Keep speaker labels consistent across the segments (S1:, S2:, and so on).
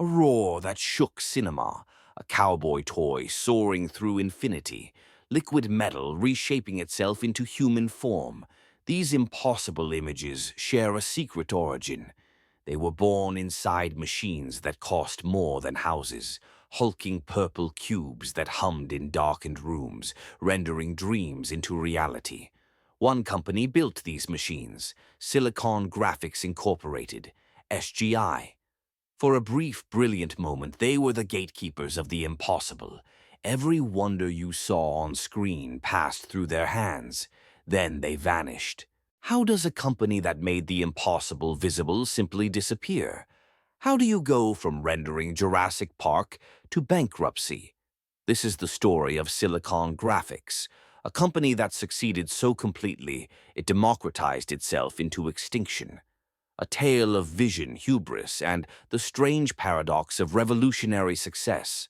S1: A roar that shook cinema, a cowboy toy soaring through infinity, liquid metal reshaping itself into human form. These impossible images share a secret origin. They were born inside machines that cost more than houses, hulking purple cubes that hummed in darkened rooms, rendering dreams into reality. One company built these machines, Silicon Graphics Incorporated, SGI. For a brief, brilliant moment, they were the gatekeepers of the impossible. Every wonder you saw on screen passed through their hands. Then they vanished. How does a company that made the impossible visible simply disappear? How do you go from rendering Jurassic Park to bankruptcy? This is the story of Silicon Graphics, a company that succeeded so completely it democratized itself into extinction. A tale of vision, hubris, and the strange paradox of revolutionary success.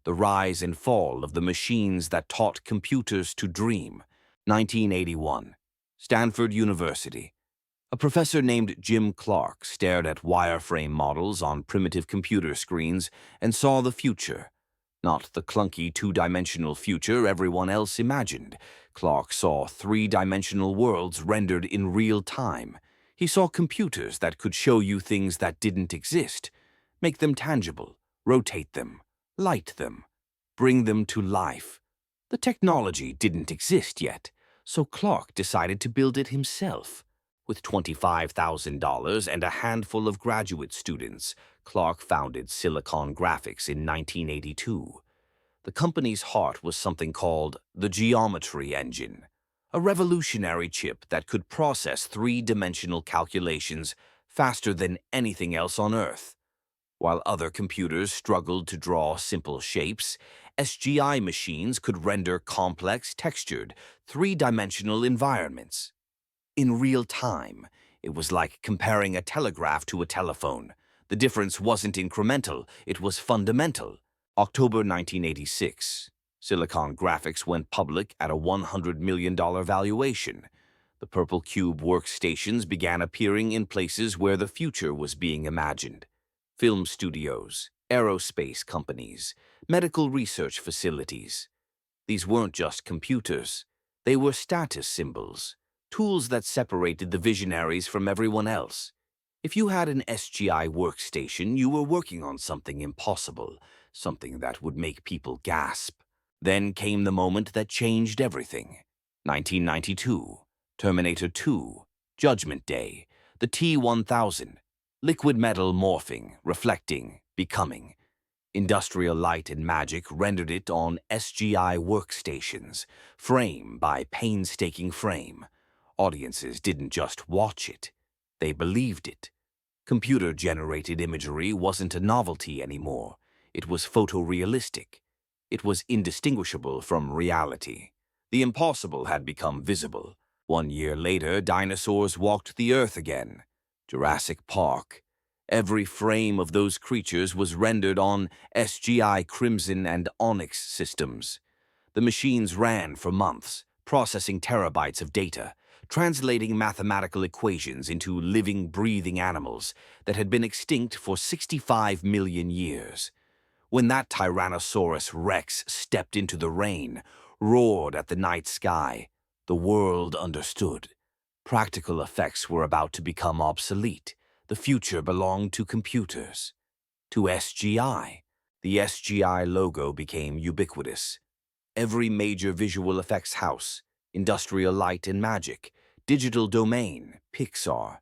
S1: The rise and fall of the machines that taught computers to dream. 1981. Stanford University. A professor named Jim Clark stared at wireframe models on primitive computer screens and saw the future. Not the clunky two-dimensional future everyone else imagined. Clark saw three-dimensional worlds rendered in real time. He saw computers that could show you things that didn't exist, make them tangible, rotate them, light them, bring them to life. The technology didn't exist yet, so Clark decided to build it himself. With $25,000 and a handful of graduate students, Clark founded Silicon Graphics in 1982. The company's heart was something called the geometry engine, a revolutionary chip that could process three-dimensional calculations faster than anything else on Earth. While other computers struggled to draw simple shapes, SGI machines could render complex, textured, three-dimensional environments. In real time, it was like comparing a telegraph to a telephone. The difference wasn't incremental, it was fundamental. October 1986. Silicon Graphics went public at a $100 million valuation. The Purple Cube workstations began appearing in places where the future was being imagined. Film studios, aerospace companies, medical research facilities. These weren't just computers. They were status symbols, tools that separated the visionaries from everyone else. If you had an SGI workstation, you were working on something impossible, something that would make people gasp. Then came the moment that changed everything. 1992, Terminator 2, Judgment Day, the T-1000, liquid metal morphing, reflecting, becoming. Industrial light and magic rendered it on SGI workstations, frame by painstaking frame. Audiences didn't just watch it, they believed it. Computer-generated imagery wasn't a novelty anymore. It was photorealistic. It was indistinguishable from reality. The impossible had become visible. 1 year later, dinosaurs walked the earth again. Jurassic Park. Every frame of those creatures was rendered on SGI Crimson and Onyx systems. The machines ran for months, processing terabytes of data, translating mathematical equations into living, breathing animals that had been extinct for 65 million years. When that Tyrannosaurus Rex stepped into the rain, roared at the night sky, the world understood. Practical effects were about to become obsolete. The future belonged to computers. To SGI. The SGI logo became ubiquitous. Every major visual effects house, Industrial Light and Magic, Digital Domain, Pixar,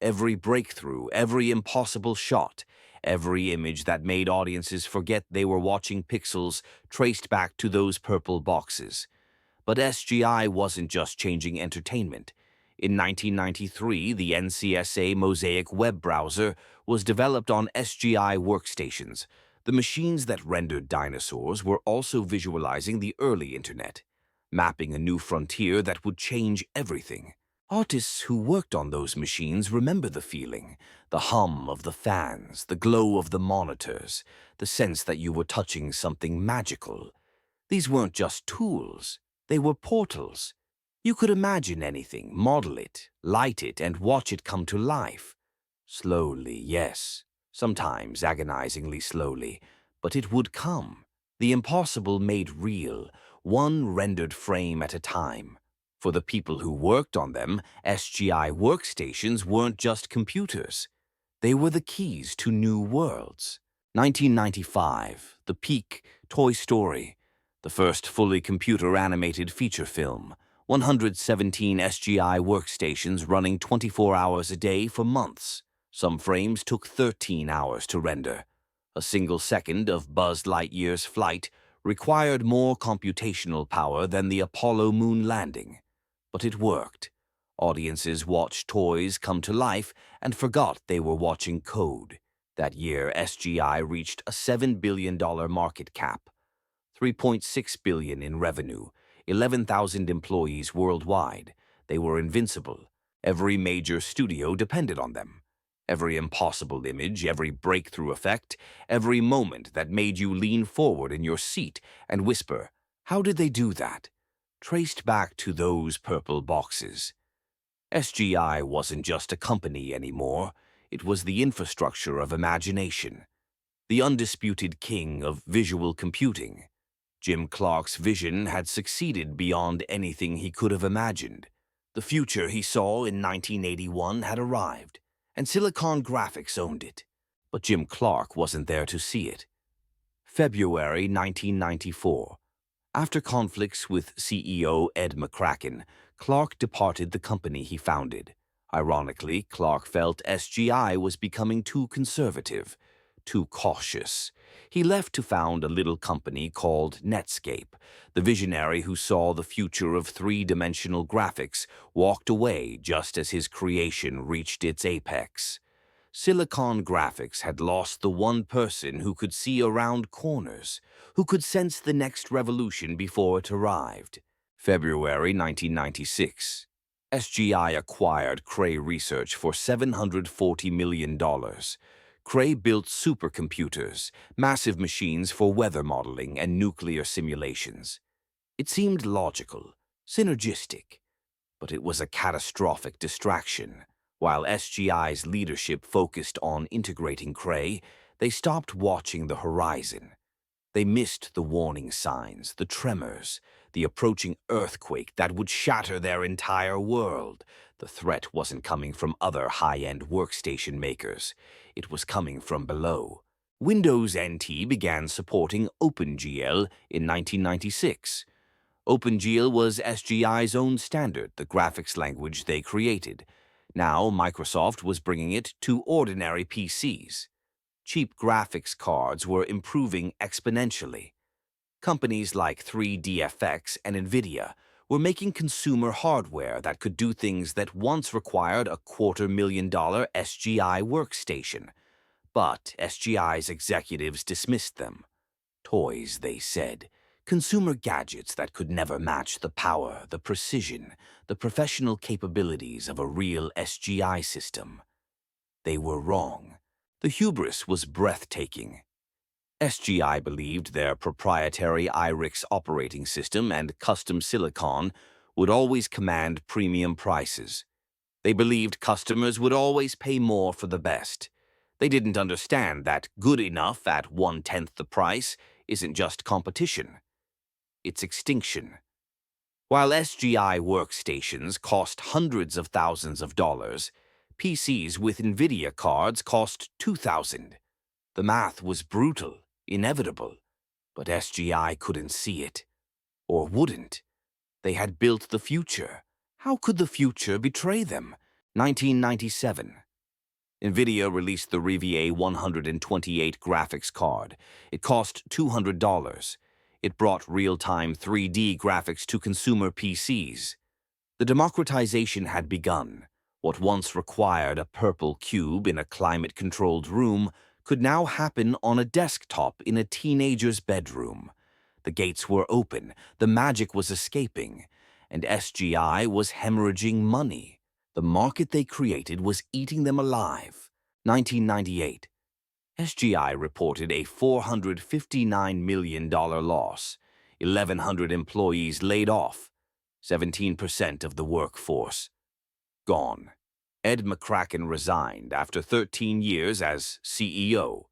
S1: every breakthrough, every impossible shot, every image that made audiences forget they were watching pixels traced back to those purple boxes. But SGI wasn't just changing entertainment. In 1993, the NCSA Mosaic web browser was developed on SGI workstations. The machines that rendered dinosaurs were also visualizing the early internet, mapping a new frontier that would change everything. Artists who worked on those machines remember the feeling, the hum of the fans, the glow of the monitors, the sense that you were touching something magical. These weren't just tools, they were portals. You could imagine anything, model it, light it, and watch it come to life. Slowly, yes, sometimes agonizingly slowly, but it would come. The impossible made real, one rendered frame at a time. For the people who worked on them, SGI workstations weren't just computers. They were the keys to new worlds. 1995, the peak, Toy Story, the first fully computer-animated feature film. 117 SGI workstations running 24 hours a day for months. Some frames took 13 hours to render. A single second of Buzz Lightyear's flight required more computational power than the Apollo moon landing. But it worked. Audiences watched toys come to life and forgot they were watching code. That year, SGI reached a $7 billion market cap, $3.6 billion in revenue, 11,000 employees worldwide. They were invincible. Every major studio depended on them. Every impossible image, every breakthrough effect, every moment that made you lean forward in your seat and whisper, "How did they do that?" traced back to those purple boxes. SGI wasn't just a company anymore. It was the infrastructure of imagination, the undisputed king of visual computing. Jim Clark's vision had succeeded beyond anything he could have imagined. The future he saw in 1981 had arrived, and Silicon Graphics owned it. But Jim Clark wasn't there to see it. February 1994. After conflicts with CEO Ed McCracken, Clark departed the company he founded. Ironically, Clark felt SGI was becoming too conservative, too cautious. He left to found a little company called Netscape. The visionary who saw the future of three-dimensional graphics walked away just as his creation reached its apex. Silicon Graphics had lost the one person who could see around corners, who could sense the next revolution before it arrived. February 1996. SGI acquired Cray Research for $740 million. Cray built supercomputers, massive machines for weather modeling and nuclear simulations. It seemed logical, synergistic, but it was a catastrophic distraction. While SGI's leadership focused on integrating Cray, they stopped watching the horizon. They missed the warning signs, the tremors, the approaching earthquake that would shatter their entire world. The threat wasn't coming from other high-end workstation makers. It was coming from below. Windows NT began supporting OpenGL in 1996. OpenGL was SGI's own standard, the graphics language they created. Now Microsoft was bringing it to ordinary PCs. Cheap graphics cards were improving exponentially. Companies like 3DFX and NVIDIA were making consumer hardware that could do things that once required a $250,000 SGI workstation. But SGI's executives dismissed them. Toys, they said. Consumer gadgets that could never match the power, the precision, the professional capabilities of a real SGI system. They were wrong. The hubris was breathtaking. SGI believed their proprietary IRIX operating system and custom silicon would always command premium prices. They believed customers would always pay more for the best. They didn't understand that good enough at 1/10 the price isn't just competition. It's extinction. While SGI workstations cost hundreds of thousands of dollars, PCs with NVIDIA cards cost $2,000. The math was brutal, inevitable, but SGI couldn't see it. Or wouldn't. They had built the future. How could the future betray them? 1997. NVIDIA released the Rivier 128 graphics card. It cost $200. It brought real-time 3D graphics to consumer PCs. The democratization had begun. What once required a purple cube in a climate-controlled room could now happen on a desktop in a teenager's bedroom. The gates were open, the magic was escaping, and SGI was hemorrhaging money. The market they created was eating them alive. 1998. SGI reported a $459 million loss, 1,100 employees laid off, 17% of the workforce gone. Ed McCracken resigned after 13 years as CEO.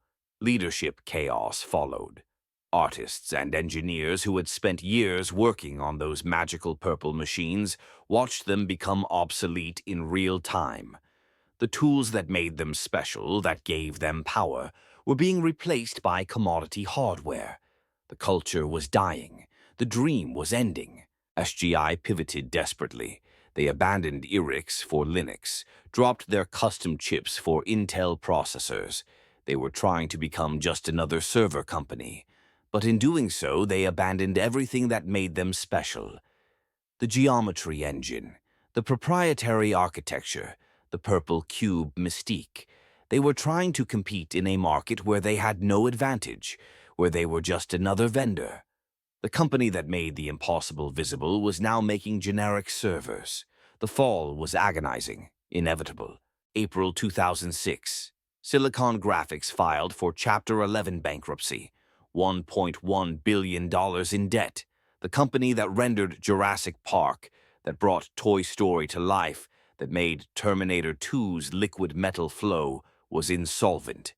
S1: Leadership chaos followed. Artists and engineers who had spent years working on those magical purple machines watched them become obsolete in real time. The tools that made them special, that gave them power, were being replaced by commodity hardware. The culture was dying. The dream was ending. SGI pivoted desperately. They abandoned IRIX for Linux, dropped their custom chips for Intel processors. They were trying to become just another server company. But in doing so, they abandoned everything that made them special. The geometry engine, the proprietary architecture, the purple cube mystique. They were trying to compete in a market where they had no advantage, where they were just another vendor. The company that made the impossible visible was now making generic servers. The fall was agonizing, inevitable. April 2006. Silicon Graphics filed for Chapter 11 bankruptcy. $1.1 billion in debt. The company that rendered Jurassic Park, that brought Toy Story to life, that made Terminator 2's liquid metal flow, was insolvent.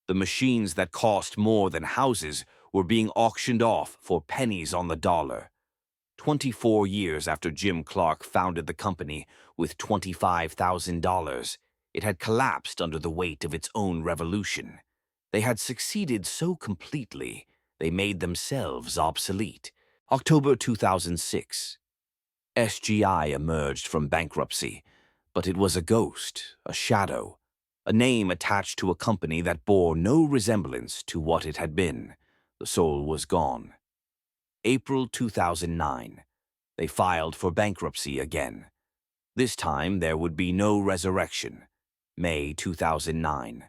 S1: The machines that cost more than houses were being auctioned off for pennies on the dollar. 24 years after Jim Clark founded the company with $25,000, it had collapsed under the weight of its own revolution. They had succeeded so completely, they made themselves obsolete. October 2006. SGI emerged from bankruptcy, but it was a ghost, a shadow, a name attached to a company that bore no resemblance to what it had been. The soul was gone. April 2009. They filed for bankruptcy again. This time there would be no resurrection. May 2009.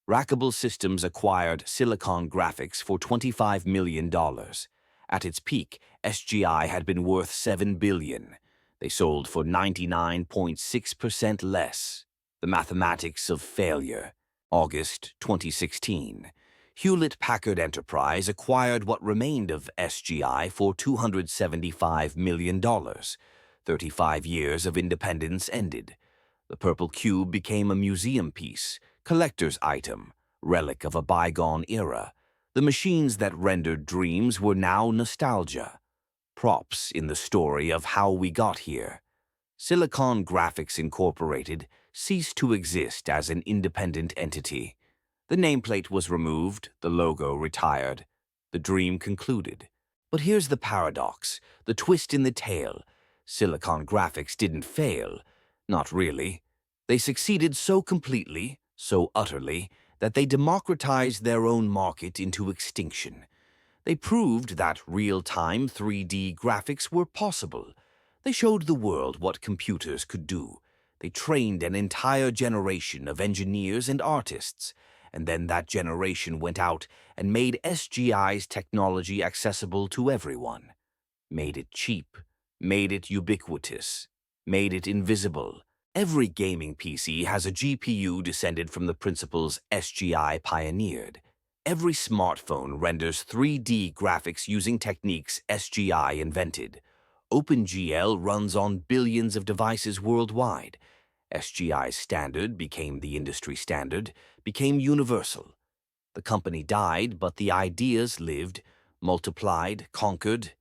S1: Rackable Systems acquired Silicon Graphics for $25 million. At its peak, SGI had been worth $7 billion. They sold for 99.6% less. The mathematics of failure. August 2016. Hewlett-Packard Enterprise acquired what remained of SGI for $275 million. 35 years of independence ended. The purple cube became a museum piece, collector's item, relic of a bygone era. The machines that rendered dreams were now nostalgia, props in the story of how we got here. Silicon Graphics Incorporated ceased to exist as an independent entity. The nameplate was removed, the logo retired. The dream concluded. But here's the paradox, the twist in the tale. Silicon Graphics didn't fail. Not really. They succeeded so completely, so utterly, that they democratized their own market into extinction. They proved that real-time 3D graphics were possible. They showed the world what computers could do. They trained an entire generation of engineers and artists, and then that generation went out and made SGI's technology accessible to everyone. Made it cheap, made it ubiquitous, made it invisible. Every gaming PC has a GPU descended from the principles SGI pioneered. Every smartphone renders 3D graphics using techniques SGI invented. OpenGL runs on billions of devices worldwide. SGI's standard became the industry standard, became universal. The company died, but the ideas lived, multiplied, conquered.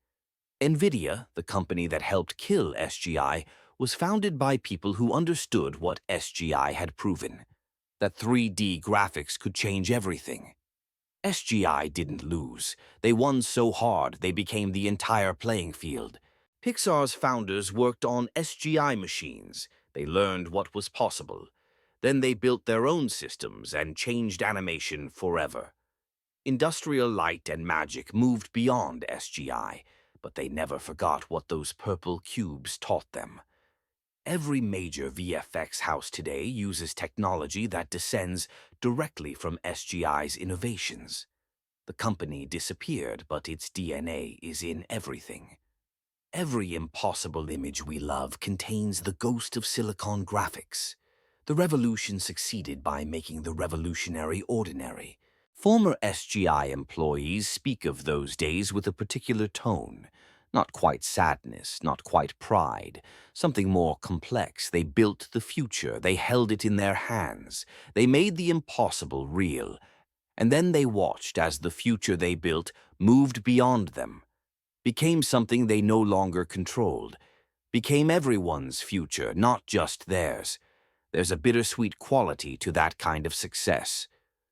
S1: NVIDIA, the company that helped kill SGI, was founded by people who understood what SGI had proven, that 3D graphics could change everything. SGI didn't lose. They won so hard they became the entire playing field. Pixar's founders worked on SGI machines. They learned what was possible. Then they built their own systems and changed animation forever. Industrial Light and Magic moved beyond SGI, but they never forgot what those purple cubes taught them. Every major VFX house today uses technology that descends directly from SGI's innovations. The company disappeared, but its DNA is in everything. Every impossible image we love contains the ghost of Silicon Graphics. The revolution succeeded by making the revolutionary ordinary. Former SGI employees speak of those days with a particular tone. Not quite sadness, not quite pride, something more complex. They built the future, they held it in their hands, they made the impossible real, and then they watched as the future they built moved beyond them, became something they no longer controlled, became everyone's future, not just theirs. There's a bittersweet quality to that kind of success.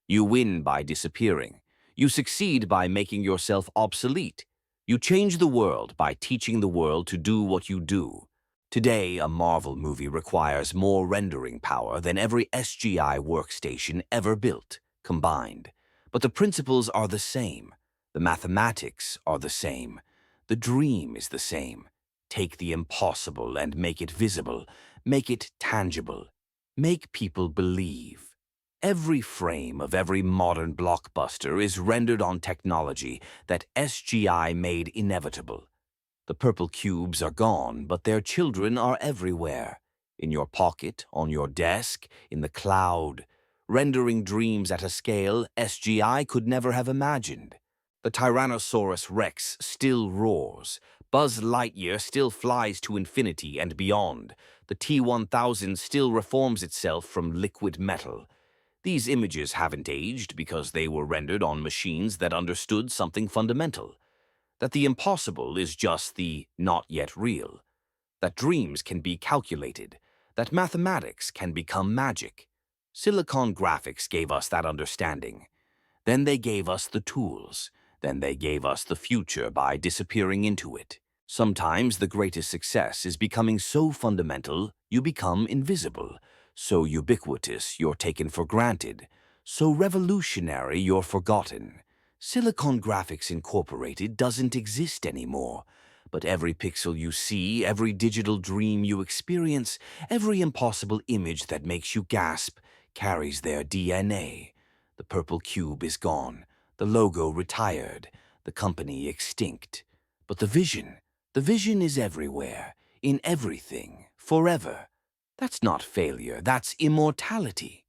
S1: You win by disappearing. You succeed by making yourself obsolete. You change the world by teaching the world to do what you do. Today, a Marvel movie requires more rendering power than every SGI workstation ever built, combined. But the principles are the same. The mathematics are the same. The dream is the same. Take the impossible and make it visible. Make it tangible. Make people believe. Every frame of every modern blockbuster is rendered on technology that SGI made inevitable. The purple cubes are gone, but their children are everywhere. In your pocket, on your desk, in the cloud. Rendering dreams at a scale SGI could never have imagined. The Tyrannosaurus Rex still roars. Buzz Lightyear still flies to infinity and beyond. The T-1000 still reforms itself from liquid metal. These images haven't aged because they were rendered on machines that understood something fundamental. That the impossible is just the not yet real. That dreams can be calculated. That mathematics can become magic. Silicon Graphics gave us that understanding. Then they gave us the tools. Then they gave us the future by disappearing into it. Sometimes the greatest success is becoming so fundamental you become invisible, so ubiquitous you're taken for granted, so revolutionary you're forgotten. Silicon Graphics Incorporated doesn't exist anymore, but every pixel you see, every digital dream you experience, every impossible image that makes you gasp carries their DNA. The purple cube is gone, the logo retired, the company extinct. But the vision is everywhere, in everything, forever. That's not failure, that's immortality.